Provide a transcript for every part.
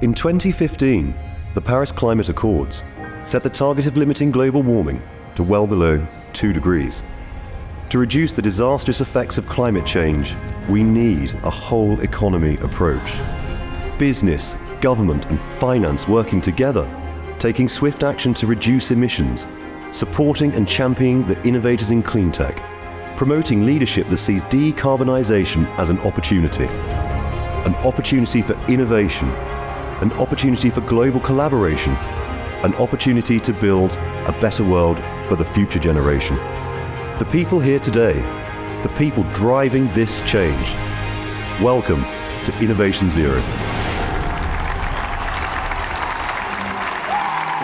In 2015, the Paris Climate Accords set the target of limiting global warming to well below 2 degrees. To reduce the disastrous effects of climate change, we need a whole economy approach. Business, government and finance working together, taking swift action to reduce emissions, supporting and championing the innovators in clean tech, promoting leadership that sees decarbonisation as an opportunity for innovation, an opportunity for global collaboration, an opportunity to build a better world for the future generation. The people here today, the people driving this change. Welcome to Innovation Zero.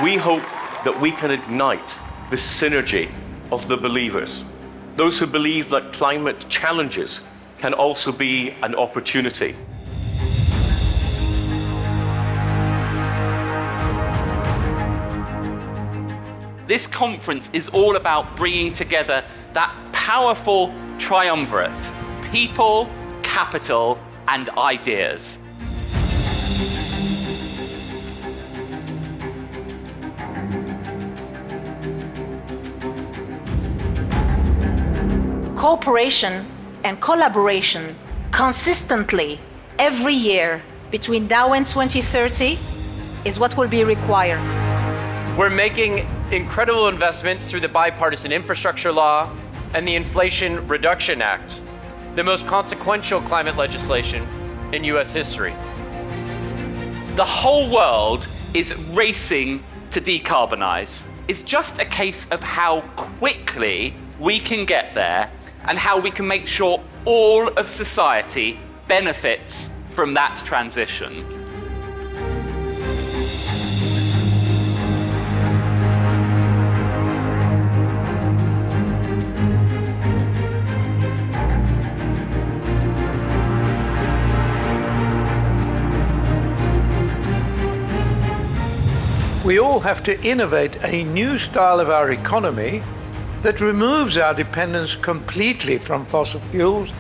We hope that we can ignite the synergy of the believers, those who believe that climate challenges can also be an opportunity. This conference is all about bringing together that powerful triumvirate: people, capital, and ideas. Cooperation and collaboration consistently every year between now and 2030 is what will be required. We're making incredible investments through the Bipartisan Infrastructure Law and the Inflation Reduction Act, the most consequential climate legislation in US history. The whole world is racing to decarbonize. It's just a case of how quickly we can get there and how we can make sure all of society benefits from that transition. We all have to innovate a new style of our economy that removes our dependence completely from fossil fuels.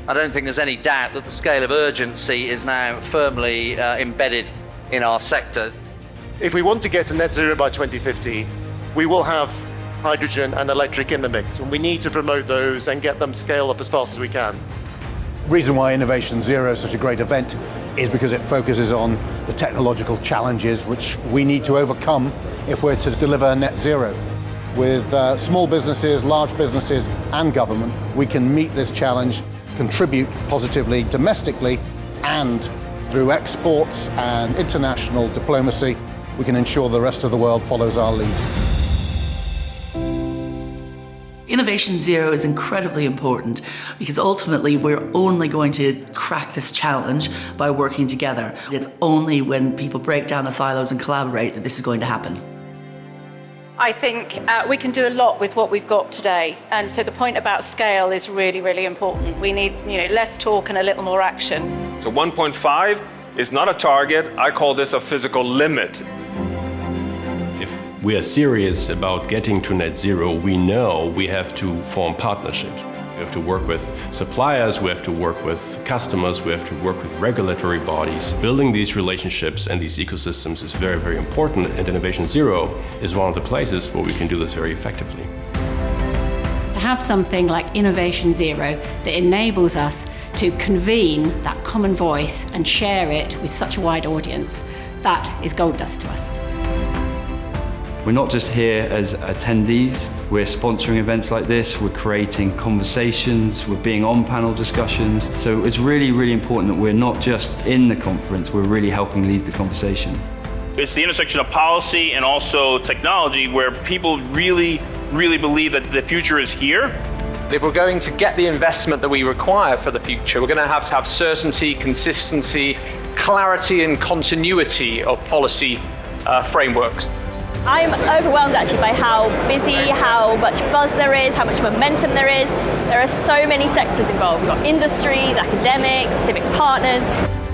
I don't think there's any doubt that the scale of urgency is now firmly embedded in our sector. If we want to get to net zero by 2050, we will have hydrogen and electric in the mix, and we need to promote those and get them scaled up as fast as we can. The reason why Innovation Zero is such a great event is because it focuses on the technological challenges which we need to overcome if we're to deliver net zero. With small businesses, large businesses and government, we can meet this challenge, contribute positively domestically, and through exports and international diplomacy, we can ensure the rest of the world follows our lead. Innovation Zero is incredibly important because ultimately we're only going to crack this challenge by working together. It's only when people break down the silos and collaborate that this is going to happen. I think we can do a lot with what we've got today, and so the point about scale is really, really important. We need, less talk and a little more action. So 1.5 is not a target. I call this a physical limit. If we are serious about getting to net zero, we know we have to form partnerships. We have to work with suppliers, we have to work with customers, we have to work with regulatory bodies. Building these relationships and these ecosystems is very, very important, and Innovation Zero is one of the places where we can do this very effectively. To have something like Innovation Zero that enables us to convene that common voice and share it with such a wide audience, that is gold dust to us. We're not just here as attendees, we're sponsoring events like this, we're creating conversations, we're being on panel discussions. So it's really, really important that we're not just in the conference, we're really helping lead the conversation. It's the intersection of policy and also technology where people really believe that the future is here. If we're going to get the investment that we require for the future, we're going to have certainty, consistency, clarity and continuity of policy frameworks. I'm overwhelmed actually by how busy, how much buzz there is, how much momentum there is. There are so many sectors involved. We've got industries, academics, civic partners.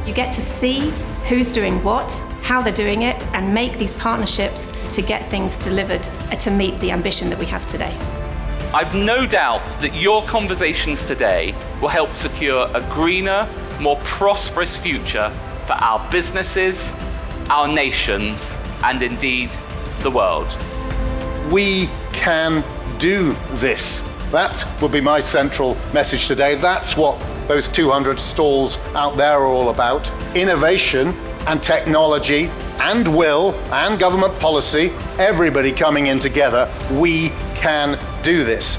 You get to see who's doing what, how they're doing it, and make these partnerships to get things delivered to meet the ambition that we have today. I've no doubt that your conversations today will help secure a greener, more prosperous future for our businesses, our nations, and indeed the world. We can do this. That will be my central message today. That's what those 200 stalls out there are all about. Innovation and technology and will and government policy, everybody coming in together. We can do this.